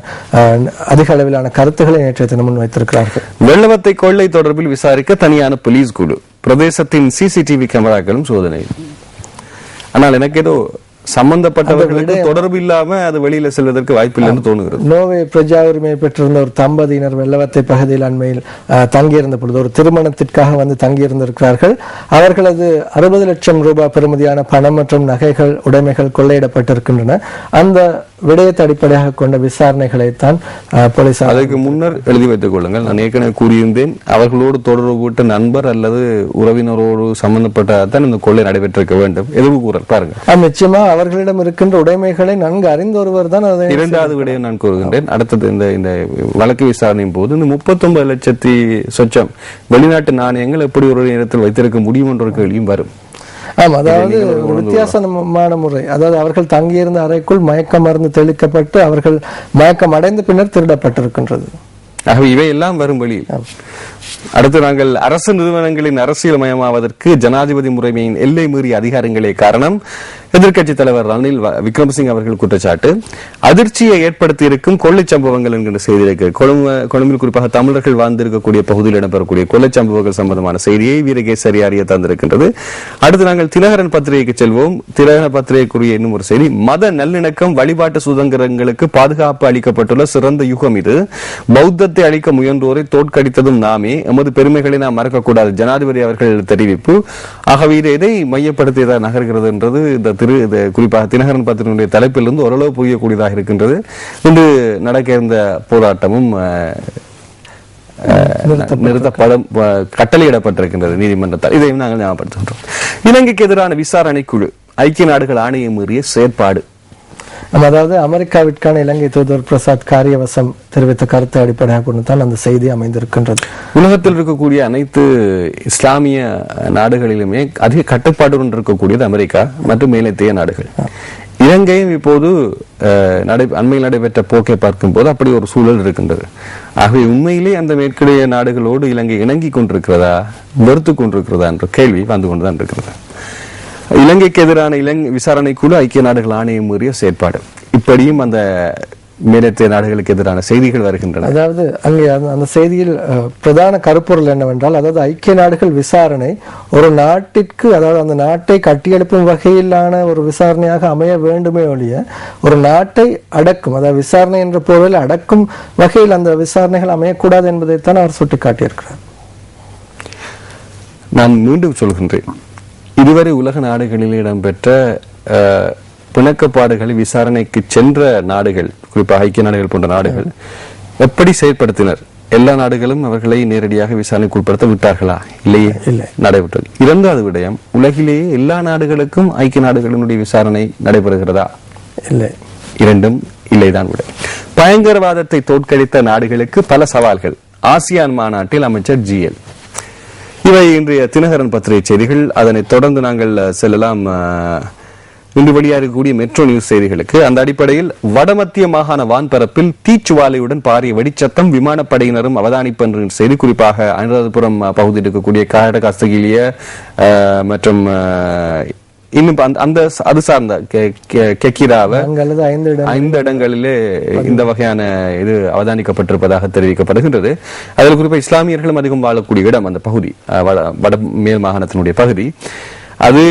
அதிக அளவிலான கருத்துக்களை நேற்றைய தினம் முன்வைத்திருக்கிறார்கள். வெள்ளவத்தை கொள்ளை தொடர்பில் விசாரிக்க தனியான போலீஸ் குழு, பிரதேசத்தின் சிசிடிவி கேமராக்களும் சோதனை. ஆனால் எனக்கு ஏதோ சம்பந்தப்பட்டவர்களுக்கு தொடர்பு இல்லாம அது வெளியில செல்வதற்கு வாய்ப்பில்லை என்று தோணுகிறது. நோர்வே பிரஜா உரிமையை பெற்றிருந்த ஒரு தம்பதியினர் வெள்ளவத்தை பகுதியில் அண்மையில் தங்கியிருந்த பொழுது ஒரு திருமணத்திற்காக வந்து தங்கியிருந்திருக்கிறார்கள். அவர்களது 60 லட்சம் ரூபாய் பெறுமதியான பணம் மற்றும் நகைகள் உடைமைகள் கொள்ளையிடப்பட்டிருக்கின்றன. அந்த விடயத்தை அடிப்படையாக கொண்ட விசாரணைகளைத்தான் போலீசார். அதற்கு முன்னர் எழுதி வைத்துக் கொள்ளுங்கள். நான் ஏற்கனவே கூறியிருந்தேன், அவர்களோடு தொடர்பு கூட்ட நண்பர் அல்லது உறவினரோடு சம்பந்தப்பட்டதான் இந்த கொள்ளை நடைபெற்றிருக்க வேண்டும். எதுவும் கூறல் பாருங்க. நிச்சயமா அவர்களிடம் இருக்கின்ற உடைமைகளை நன்கு அறிந்த ஒருவர் தான் அதை. இரண்டாவது விடயம் நான் கூறுகின்றேன். அடுத்தது இந்த வழக்கு விசாரணையின் போது இந்த 39 லட்சத்தி சொச்சம் வெளிநாட்டு நாணயங்கள் எப்படி ஒரு நேரத்தில் வைத்திருக்க முடியும் என்ற ஒரு கேள்வியும் வரும். ஆமா, அதாவது வித்தியாசமான முறை. அதாவது அவர்கள் தங்கியிருந்த அறைக்குள் மயக்க மருந்து தெளிக்கப்பட்டு அவர்கள் மயக்கம் அடைந்த பின்னர் திருடப்பட்டிருக்கின்றது. ஆகவே இவை எல்லாம் வரும் வழி. அடுத்து நாங்கள் அரசு நிறுவனங்களின் அரசியல் மயமாவதற்கு ஜனாதிபதி முறைமையின் எல்லை மீறிய அதிகாரங்களே காரணம். எதிர்க்கட்சி தலைவர் ரணில் விக்ரமசிங்க அவர்கள் குற்றச்சாட்டு. அதிர்ச்சியை ஏற்படுத்தி இருக்கும் கொள்ளை சம்பவங்கள் என்கின்ற செய்தி இருக்கு. கொழும்பில் குறிப்பாக தமிழர்கள் வாழ்ந்திருக்கக்கூடிய பகுதியில் இடம்பெறக்கூடிய கொள்ளை சம்பவங்கள் சம்பந்தமான செய்தியை வீரகேசரி அறிய தந்திருக்கின்றது. அடுத்து நாங்கள் தினகரன் பத்திரிகைக்கு செல்வோம். தினகரன் பத்திரிகைக்குரிய இன்னும் ஒரு செய்தி. மத நல்லிணக்கம் வழிபாட்டு சுதந்திரங்களுக்கு பாதுகாப்பு அளிக்கப்பட்டுள்ள சிறந்த யுகம் இது. பௌத்தத்தை அளிக்க முயன்றோரை தோற்கடித்ததும் நாமே. எமது பெருமைகளை நாம் மறக்கக்கூடாது. ஜனாதிபதி அவர்கள் தெரிவிப்பு. ஆகவே இதை மையப்படுத்தியதாக நகர்கிறது என்றது இந்த குறிப்பாக தினகரன் பத்திரிகையுடைய தலைப்பிலிருந்து ஓரளவு புரியக்கூடியதாக இருக்கின்றது. இன்று நடக்க இருந்த போராட்டமும் நிறுத்தப்படும் கட்டளையிடப்பட்டிருக்கின்றது நீதிமன்றத்தால். இதையும் நாங்கள் ஞாபகப்படுத்துகின்றோம். இலங்கைக்கு எதிரான விசாரணை குழு ஐக்கிய நாடுகள் ஆணையம் மீறிய செயற்பாடு. அதாவது அமெரிக்காவிற்கான இலங்கை தூதுவர் பிரசாத் காரியவசம் தெரிவித்த கருத்தை அடிப்படையாக கொண்டுதான் அந்த செய்தி அமைந்திருக்கின்றது. உலகத்தில் இருக்கக்கூடிய அனைத்து இஸ்லாமிய நாடுகளிலுமே அதிக கட்டுப்பாடுடன் இருக்கக்கூடியது அமெரிக்கா மற்றும் மேலத்திய நாடுகள். இலங்கையும் இப்போது அண்மையில் நடைபெற்ற போக்கை பார்க்கும் போது அப்படி ஒரு சூழல் இருக்கின்றது. ஆகவே உண்மையிலே அந்த மேற்கிடைய நாடுகளோடு இலங்கை இணங்கி கொண்டிருக்கிறதா, வெறுத்து கொண்டிருக்கிறதா என்ற கேள்வி வந்து கொண்டுதான் இருக்கிறது. இலங்கைக்கு எதிரான விசாரணை குழு ஐக்கிய நாடுகள் ஆணையம் மீறிய செயற்பாடு. இப்படியும் அந்த மேலத்திய நாடுகளுக்கு எதிரான செய்திகள் வருகின்றன. அதாவது அங்கே அந்த செய்தியில் பிரதான கருப்பொருள் என்னவென்றால், அதாவது ஐக்கிய நாடுகள் விசாரணை ஒரு நாட்டிற்கு, அதாவது அந்த நாட்டை கட்டியெழுப்பும் வகையிலான ஒரு விசாரணையாக அமைய வேண்டுமே ஒழிய ஒரு நாட்டை அடக்கும், அதாவது விசாரணை என்ற போர்வையில் அடக்கும் வகையில் அந்த விசாரணைகள் அமையக்கூடாது என்பதைத்தான் அவர் சுட்டிக்காட்டியிருக்கிறார். நான் மீண்டும் சொல்கின்றேன், இதுவரை உலக நாடுகளில் இடம்பெற்ற பிணக்கப்பாடுகளை விசாரணைக்கு சென்ற நாடுகள், குறிப்பாக ஐக்கிய நாடுகள் போன்ற நாடுகள் எப்படி செயல்படுத்தினர்? எல்லா நாடுகளும் அவர்களை நேரடியாக விசாரணைக்கு உட்படுத்த விட்டார்களா? இல்லையே, நடைபெற்றது. இரண்டாவது விடயம், உலகிலேயே எல்லா நாடுகளுக்கும் ஐக்கிய நாடுகளினுடைய விசாரணை நடைபெறுகிறதா? இல்லை. இரண்டும் இல்லைதான் விட. பயங்கரவாதத்தை தோற்கடித்த நாடுகளுக்கு பல சவால்கள். ஆசியான் மாநாட்டில் அமைச்சர் GL. இவை இன்றைய தினகரன் பத்திரிகை செய்திகள். அதனைத் தொடர்ந்து நாங்கள் செல்லலாம் இன்று வெளியாக இருக்கக்கூடிய மெட்ரோ நியூஸ் செய்திகளுக்கு. அந்த அடிப்படையில் வடமத்திய மாகாண வான்பரப்பில் தீச்சுவாலையுடன் பாரிய வெடிச்சத்தம், விமானப்படையினரும் அவதானிப்பு என்ற செய்தி. குறிப்பாக அனுராதபுரம் பகுதியில் இருக்கக்கூடிய காடகாஸ்தகிலிய மற்றும் இன்னும் அந்த அது சார்ந்த கெக்கிராவை 5 இடங்களிலே இந்த வகையான இது அவதானிக்கப்பட்டிருப்பதாக தெரிவிக்கப்படுகின்றது. அதில் குறிப்பாக இஸ்லாமியர்களும் அதிகம் வாழக்கூடிய இடம் அந்த பகுதி, வட மேல் மாகாணத்தினுடைய பகுதி. அது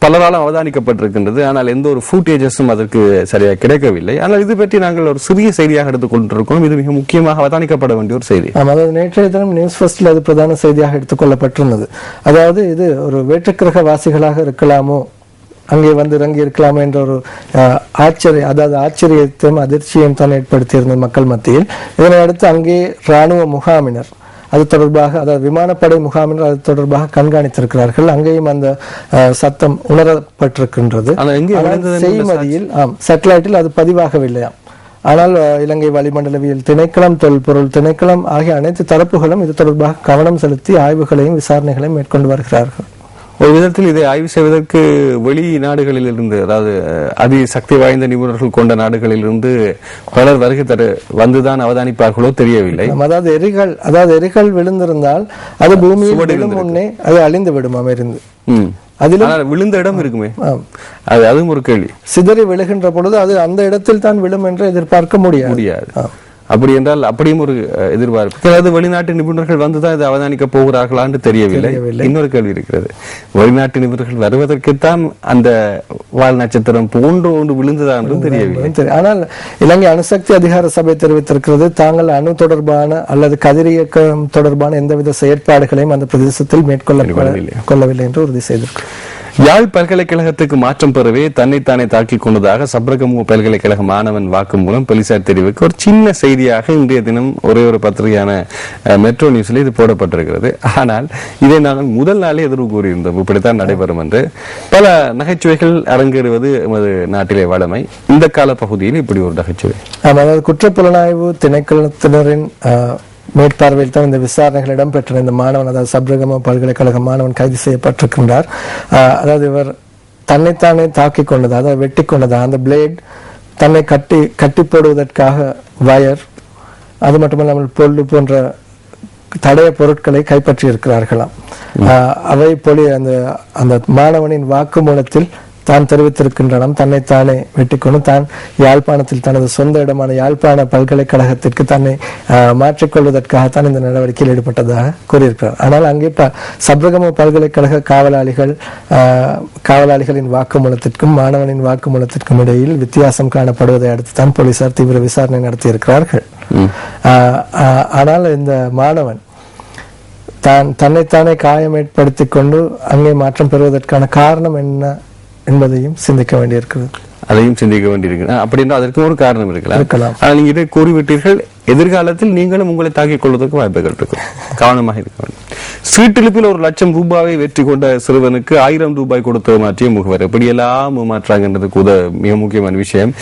பலராலும் அவதானிக்கப்பட்டிருக்கின்றது. ஆனால் எந்த ஒரு ஃபுட்டேஜஸும் அதற்கு சரியாக கிடைக்கவில்லை. ஆனால் இது பற்றி நாங்கள் ஒரு சிறிய செய்தியாக எடுத்துக் கொண்டிருக்கிறோம். இது மிக முக்கியமாக அவதானிக்கப்பட வேண்டிய ஒரு செய்தி. அதாவது நேற்றைய தினம் நியூஸ் ஃபர்ஸ்ட்ல அது பிரதான செய்தியாக எடுத்துக் கொள்ளப்பட்டிருந்தது. அதாவது இது ஒரு வேற்றுக்கிரக வாசிகளாக இருக்கலாமோ, அங்கே வந்து இறங்கி இருக்கலாமோ என்ற ஒரு ஆச்சரியத்தையும் அதிர்ச்சியையும் தான் ஏற்படுத்தியிருந்தது மக்கள் மத்தியில். இதனை அடுத்து அங்கே ராணுவ முகாமினர் அது தொடர்பாக, அதாவது விமானப்படை முகாமினர் அது தொடர்பாக கண்காணித்திருக்கிறார்கள். அங்கேயும் அந்த சத்தம் உணரப்பட்டிருக்கின்றது. செய்மதியில் சேட்டலைட்டில் அது பதிவாகவில்லையாம். ஆனால் இலங்கை வளிமண்டலவியல் திணைக்களம், தொல்பொருள் திணைக்களம் ஆகிய அனைத்து தரப்புகளும் இது தொடர்பாக கவனம் செலுத்தி ஆய்வுகளையும் விசாரணைகளையும் மேற்கொண்டு வருகிறார்கள். ஒரு விதத்தில் இதை ஆய்வு செய்வதற்கு வெளிநாடுகளில் இருந்து, அதாவது அதி சக்தி வாய்ந்த நிபுணர்கள் கொண்ட நாடுகளில் இருந்து பலர் வருகை வந்துதான் அவதானிப்பார்களோ தெரியவில்லை. அதாவது எரிகள் விழுந்திருந்தால் அது பூமியில் விழும் முன்னே அது அழிந்து விடும் அமர்ந்து. அதில் விழுந்த இடம் இருக்குமே, அதுவும் ஒரு கேள்வி. சிதறி விழுகின்ற பொழுது அது அந்த இடத்தில் தான் விழும் என்று எதிர்பார்க்க முடியாது. அப்படி என்றால் அப்படியும் ஒரு எதிர்பார்ப்பு. அதாவது வெளிநாட்டு நிபுணர்கள் வந்துதான் இதை அவதானிக்க போகிறார்களான்னு தெரியவில்லை. இன்னொரு கேள்வி இருக்கிறது, வெளிநாட்டு நிபுணர்கள் வருவதற்குத்தான் அந்த வால் நட்சத்திரம் போன்று ஒன்று விழுந்ததா என்றும் தெரியவில்லை. ஆனால் இலங்கை அணுசக்தி அதிகார சபை தெரிவித்திருக்கிறது, தாங்கள் அணு தொடர்பான அல்லது கதிரியக்கம் தொடர்பான எந்தவித செயற்பாடுகளையும் அந்த பிரதேசத்தில் மேற்கொள்ளவில்லை என்று உறுதி செய்திருக்கிறார். யாழ் பல்கலைக்கழகத்துக்கு மாற்றம் பெறவே தன்னைத்தானே தாக்கிக் கொண்டதாக சப்ரகமு பல்கலைக்கழக மாணவன் வாக்குமூலம் போலீசார் தெரிவிக்க ஒரு சின்ன செய்தியாக இன்றைய தினம் ஒரே ஒரு பத்திரிகையான மெட்ரோ நியூஸ்ல இது போடப்பட்டிருக்கிறது. ஆனால் இதை நாங்கள் முதல் நாளே எதிர்வு கூறியிருந்தோம், இப்படித்தான் நடைபெறும் என்று. பல நகைச்சுவைகள் அரங்கேறுவது நமது நாட்டிலே வழமை. இந்த கால பகுதியில் இப்படி ஒரு நகைச்சுவை. அதாவது குற்றப்புலனாய்வு திணைக்களத்தினரின் மேற்பார்வையில் தான் இந்த விசாரணைகள் இடம்பெற்ற இந்த மாணவன், அதாவது சப்ரகம பல்கலைக்கழக மாணவன் கைது செய்யப்பட்டிருக்கின்றார். அதாவது இவர் தன்னைத்தானே தாக்கிக் கொண்டது, அதாவது வெட்டி கொண்டது, அந்த பிளேட் தன்னை கட்டி போடுவதற்காக வயர், அது மட்டுமல்லாமல் பொருள் போன்ற தடைய பொருட்களை கைப்பற்றி இருக்கிறார்களாம். அவை அந்த மாணவனின் வாக்குமூலத்தில் தான் தெரிவித்திருக்கின்றன, தன்னைத்தானே வெட்டிக்கொண்டு தான் யாழ்ப்பாணத்தில் தனது சொந்த இடமான யாழ்ப்பாண பல்கலைக்கழகத்திற்கு தன்னை மாற்றிக்கொள்வதற்காகத்தான் இந்த நடவடிக்கையில் ஈடுபட்டதாக கூறியிருக்கிறார். ஆனால் அங்கே சப்ரகம பல்கலைக்கழக காவலாளிகளின் வாக்குமூலத்திற்கும் மாணவனின் வாக்குமூலத்திற்கும் இடையில் வித்தியாசம் காணப்படுவதை அடுத்து தான் போலீசார் தீவிர விசாரணை நடத்தியிருக்கிறார்கள். ஆனால் இந்த மாணவன் தன்னைத்தானே காயம் ஏற்படுத்திக் கொண்டு அங்கே மாற்றம் பெறுவதற்கான காரணம் என்ன என்பதையும் சிந்திக்க வேண்டியிருக்கிறது. அதையும் சிந்திக்க வேண்டியிருக்கு. அப்படின்னா அதற்கு ஒரு காரணம் இருக்கலாம். ஆனால் நீங்க இதை கூறிவிட்டீர்கள், எதிர்காலத்தில் நீங்களும் உங்களை தாக்கிக் கொள்வதற்கு வாய்ப்புகள் இருக்கும், கவனமாக இருக்க வேண்டும். சீட்டிலிப்பில் 1,00,000 ரூபாயை வெற்றி கொண்ட சிறுவனுக்கு 1000 ரூபாய் கொடுத்து மாற்றிய முகவர். எப்படியெல்லாம் மாற்றாங்கன்றது மிக முக்கியமான விஷயம்.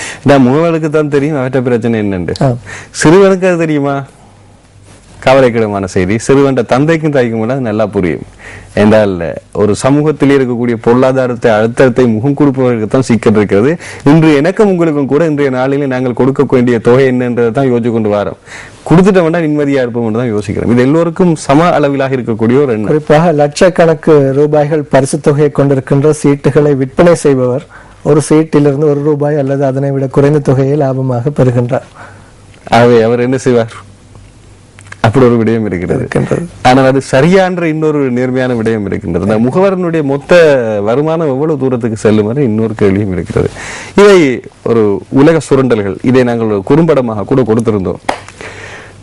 முகவருக்கு தான் தெரியும் அவற்றை பிரச்சனை என்னென்று. சிறுவனுக்கு அது தெரியுமா? கவலைக்கிடமான செய்தி. சிறுவன் தந்தைக்கும் தாய்க்கும் கூட நல்லா புரியும். என்றால் ஒரு சமூகத்தில் இருக்கக்கூடிய பொருளாதாரத்தை அழுத்தத்தை முகம் கொடுப்பவர்களுக்கு தான் சிக்கல் இருக்கிறது. இன்று எனக்கும் உங்களுக்கும் கூட இன்றைய நாளிலே நாங்கள் கொடுக்க வேண்டிய தொகை என்னன்றதை தான் யோசிச்சு கொண்டு வரோம். கொடுத்துட்ட வேண்டாம் நிம்மதியா இருப்போம் தான் யோசிக்கிறோம். இது எல்லோருக்கும் சம அளவிலாக இருக்கக்கூடிய ஒரு எண்ணம். குறிப்பாக லட்சக்கணக்கு ரூபாய்கள் பரிசு தொகையை கொண்டிருக்கின்ற சீட்டுகளை விற்பனை செய்பவர் ஒரு சீட்டிலிருந்து 1 ரூபாய் அல்லது அதனை விட குறைந்த தொகையை லாபமாக பெறுகின்றார். ஆகவே அவர் என்ன செய்வார்? அப்படி ஒரு விடயம் இருக்கிறது. ஆனால் அது சரியான இன்னொரு நேர்மையான விடயம் இருக்கின்றது. அந்த முகவரனுடைய மொத்த வருமானம் எவ்வளவு தூரத்துக்கு செல்லும் வரை இன்னொரு கேள்வியும் இருக்கிறது. இதை ஒரு உலக சுரண்டல்கள், இதை நாங்கள் குறும்படமாக கூட கொடுத்திருந்தோம்.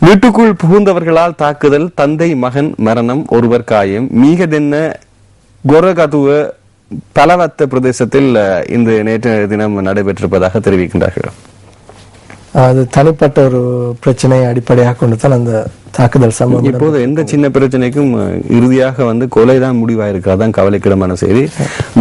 வீட்டுக்குள் புகுந்தவர்களால் தாக்குதல், தந்தை மகன் மரணம், ஒருவர் காயம். மீகதென்ன கொரகதுவ பலவத்த பிரதேசத்தில் இந்த நேற்று தினம் நடைபெற்றிருப்பதாக தெரிவிக்கின்றார்கள். அது தனிப்பட்ட ஒரு பிரச்சனையை அடிப்படையாக கொண்டுதான் அந்த தாக்குதல் சம்பவம். இப்போது எந்த சின்ன பிரச்சனைக்கும் இறுதியாக கொலைதான் முடிவாயிருக்காதான் கவலைக்கிடமான செய்தி.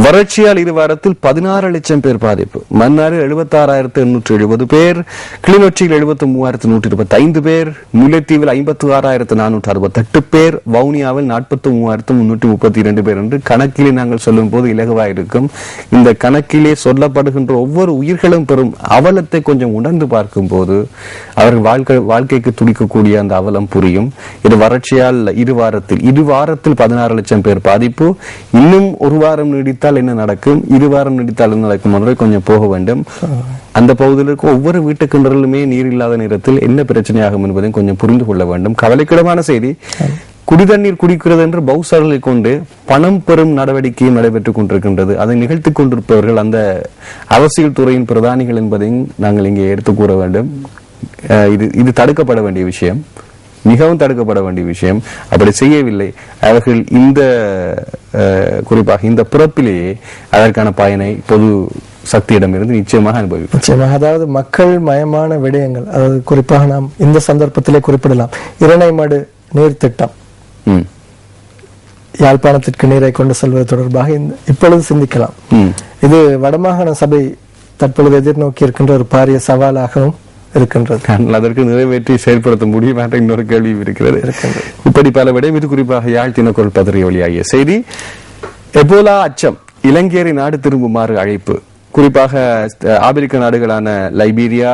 வறட்சியால் 2 வாரத்தில் 16 லட்சம் பேர் பாதிப்பு. மன்னாரில் 76,870 பேர், கிளிநொச்சியில் 73,125 பேர், முல்லைத்தீவில் 56,468 பேர், வவுனியாவில் 43,332 பேர் என்று கணக்கிலே நாங்கள் சொல்லும் போது இலகுவாயிருக்கும். இந்த கணக்கிலே சொல்லப்படுகின்ற ஒவ்வொரு உயிர்களும் பெறும் அவலத்தை கொஞ்சம் உணர்ந்து பார்க்கும் போது அவர்கள் வாழ்க்கைக்கு துடிக்கக்கூடிய அந்த அவலம் புரியும். இது வறட்சியால் 2 வாரத்தில் 16 லட்சம் பேர் பாதிப்பு. இன்னும் 1 வாரம் நீடித்தால் என்ன நடக்கும், 2 வாரம் நீடித்தால் என்ன நடக்கும் என்பதை கொஞ்சம் போக வேண்டும். அந்த பகுதியில் இருக்க ஒவ்வொரு வீட்டு கிணறுமே நீர் இல்லாத நேரத்தில் என்ன பிரச்சனையாகும் என்பதையும் கொஞ்சம் புரிந்து கொள்ள வேண்டும். கவலைக்கிடமான செய்தி. குடிதண்ணீர் குடிக்கிறது என்று பௌசர்களை கொண்டு பணம் பெறும் நடவடிக்கையும் நடைபெற்றுக் கொண்டிருக்கின்றது. அதை நிகழ்த்திக் கொண்டிருப்பவர்கள் அந்த அரசியல் துறையின் பிரதானிகள் என்பதையும் நாங்கள் இங்கே எடுத்து கூற வேண்டும். இது தடுக்கப்பட வேண்டிய விஷயம், மிகவும் தடுக்கப்பட வேண்டிய விஷயம். அப்படி செய்யவில்லை அவர்கள் குறிப்பாக இந்த பிறப்பிலேயே அதற்கான பயனை பொது சக்தியிடமிருந்து நிச்சயமாக அனுபவிக்கும். நிச்சயமாக. அதாவது மக்கள் மயமான விடயங்கள், அதாவது குறிப்பாக நாம் இந்த சந்தர்ப்பத்திலே குறிப்பிடலாம். இரணைமடு நீர் திட்டம், யாழ்ப்பாணத்திற்கு நீரை கொண்டு செல்வது தொடர்பாக இப்பொழுது சிந்திக்கலாம். இது வடமாகாண சபை தற்பொழுது எதிர்நோக்கி இருக்கின்ற ஒரு பாரிய சவாலாகவும் இருக்கின்றது. அதற்கு நிறைவேற்றி செயல்படுத்த முடியும் என்ற இன்னொரு கேள்வி இருக்கிறது. இப்படி பல விடயம். இது குறிப்பாக யாழ் தினக்குரல் பத்திரிகை வழியாகிய செய்தி. எபோலா அச்சம், இலங்கையரை நாடு திரும்புமாறு அழைப்பு. குறிப்பாக ஆப்பிரிக்க நாடுகளான லைபீரியா,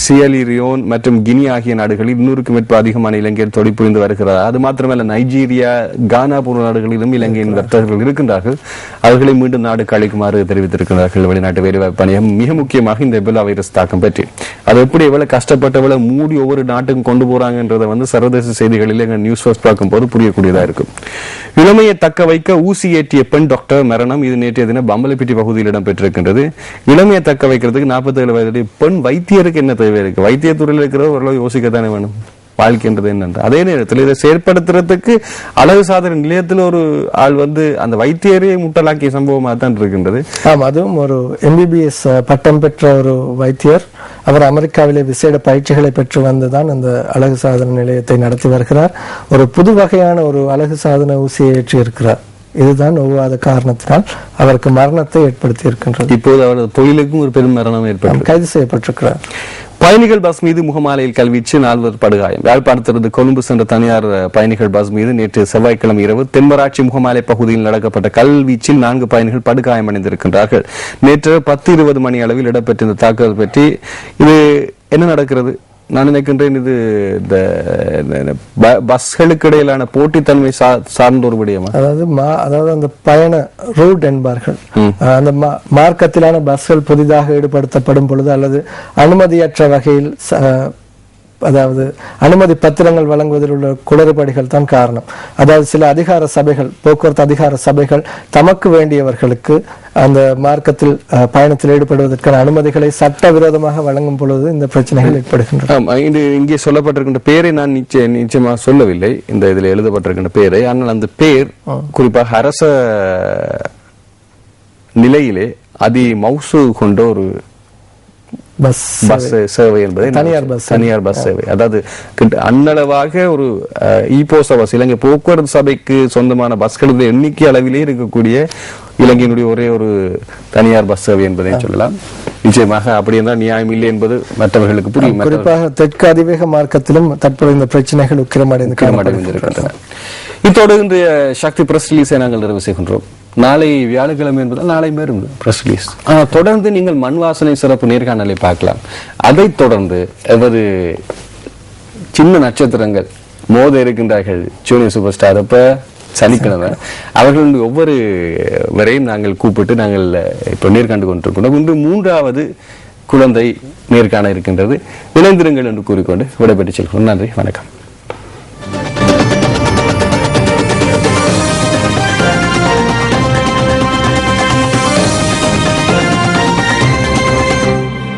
சியலியோன் மற்றும் கினி ஆகிய நாடுகளில் 200க்கும் மேற்பட்ட அதிகமான இலங்கையர் தொழில் புரிந்து வருகிறார். அது மாத்திரமல்ல, நைஜீரியா, கானா போன்ற நாடுகளிலும் இலங்கையின் வர்த்தகர்கள் இருக்கின்றார்கள். அவர்களை மீண்டும் நாடுக்கு அழைக்குமாறு தெரிவித்திருக்கிறார்கள் வெளிநாட்டு வேலைவாய்ப்பு பணியம். மிக முக்கியமாக இந்த எபோலா வைரஸ் தாக்கம் பற்றி அது எப்படி எவ்வளவு கஷ்டப்பட்டு எவ்வளவு மூடி ஒவ்வொரு நாட்டுக்கும் கொண்டு போறாங்கன்றதை சர்வதேச செய்திகளில் நியூஸ் ஃபர்ஸ்ட் பார்க்கும் போது புரியக்கூடியதா இருக்கும். இளமையை தக்க வைக்க ஊசி ஏற்றிய பெண் டாக்டர் மரணம். இது நேற்றைய தினம் பம்பலப்பிட்டி பகுதியில் இடம்பெற்றிருக்கின்றது. இளமையை தக்க வைக்கிறதுக்கு 47 வயதுடைய பெண் வைத்தியருக்கு என்ன தேவை இருக்கு? வைத்தியத்துறையில் இருக்கிறவர் ஓரளவு யோசிக்கத்தானே வேணும் வாழ்க்கைன்றது என்னென்று. அதே நேரத்தில் இதை செயற்படுத்துறதுக்கு அழகு சாதன நிலையத்தில் ஒரு ஆள் அந்த வைத்தியரையே முட்டலாக்கிய சம்பவமாக தான் இருக்கின்றது. அதுவும் ஒரு MBBS பட்டம் பெற்ற ஒரு வைத்தியர். அவர் அமெரிக்காவிலே விசேட பயிற்சிகளை பெற்று வந்துதான் அந்த அழகு சாதன நிலையத்தை நடத்தி வருகிறார். ஒரு புது வகையான ஒரு அழகு சாதன ஊசியை ஏற்றி இருக்கிறார். இதுதான் ஒவ்வாத காரணத்தினால் அவருக்கு மரணத்தை ஏற்படுத்தி இருக்கின்றது. இப்போது அவரது தொழிலுக்கும் ஒரு பெரும் மரணம் ஏற்பட்டு கைது செய்யப்பட்டிருக்கிறார். பயணிகள் பஸ் மீது முகமாலையில் கல்வீச்சு 4 படுகாயம். யாழ்ப்பாணத்திலிருந்து கொழும்பு சென்ற தனியார் பயணிகள் பஸ் மீது நேற்று செவ்வாய்க்கிழமை இரவு தென்மராட்சி முகமாலை பகுதியில் நடக்கப்பட்ட கல்வீச்சில் 4 பயணிகள் படுகாயம் அடைந்திருக்கின்றார்கள். நேற்று 10:20 மணி அளவில் இடம்பெற்ற இந்த தாக்குதல் பற்றி இது என்ன நடக்கிறது? நான் நினைக்கின்றேன் இது இந்த பஸ்களுக்கு இடையிலான போட்டித்தன்மை சார்ந்த ஒரு விடயமா? அதாவது அந்த பயண ரூட் என்பார்கள். அந்த மார்க்கத்திலான பஸ்கள் புதிதாக ஈடுபடுத்தப்படும் பொழுது அல்லது அனுமதியற்ற வகையில் அதாவது அனுமதி பத்திரங்கள் வழங்குவதில் உள்ள குளறுபடிகள் தான் காரணம். அதாவது சில அதிகார சபைகள், போக்குவரத்து அதிகார சபைகள் தமக்கு வேண்டியவர்களுக்கு அந்த மார்க்கத்தில் பயணத்தில் ஈடுபடுவதற்கான அனுமதிகளை சட்டவிரோதமாக வழங்கும் பொழுது இந்த பிரச்சனைகள் ஏற்படுகின்றன. இங்கே சொல்லப்பட்டிருக்கின்ற பேரை நான் நிச்சயமாக சொல்லவில்லை, இந்த இதில் எழுதப்பட்டிருக்கின்ற பேரை. ஆனால் அந்த பேர் குறிப்பாக அரச நிலையிலே அதி மவுசு கொண்ட ஒரு பஸ் சேவை என்பதை தனியார் பஸ் சேவை. அதாவது அன்னளவாக ஒரு ஈபோச பஸ், இலங்கை போக்குவரத்து சபைக்கு சொந்தமான பஸ்களுடைய எண்ணிக்கை அளவிலே இருக்கக்கூடிய இலங்கையினுடைய ஒரே ஒரு தனியார் பஸ் சேவை என்பதை சொல்லலாம். நிச்சயமாக அப்படி என்றால் நியாயம் இல்லை என்பது மற்றவர்களுக்கு புரியும். குறிப்பாக தெற்கு அதிவேக மார்க்கத்திலும் தற்போது இந்த பிரச்சனைகள் உக்கிரமடைந்திருக்கின்றன. இத்தோடு இன்றைய சக்தி பிரஸ் ரிலீஸை நாங்கள் நிறைவு செய்கின்றோம். நாளை வியாழக்கிழமை என்பதால் நாளை மேலும் பிரஸ் ரிலீஸ். தொடர்ந்து நீங்கள் மண் வாசனை சிறப்பு நேர்காணலை பார்க்கலாம். அதைத் தொடர்ந்து எவது சின்ன நட்சத்திரங்கள் மோத இருக்கின்றார்கள். ஜூனியர் சூப்பர் ஸ்டார் அப்ப சனிக்கிழமை அவர்களுடைய ஒவ்வொரு வரையும் நாங்கள் கூப்பிட்டு நாங்கள் இப்போ நேர்காண்டு கொண்டிருக்கின்றோம். இன்று 3வது குழந்தை நேர்காண இருக்கின்றது. இணைந்திருங்கள் என்று கூறிக்கொண்டு விடைபெற்று செல்கிறோம். நன்றி, வணக்கம்.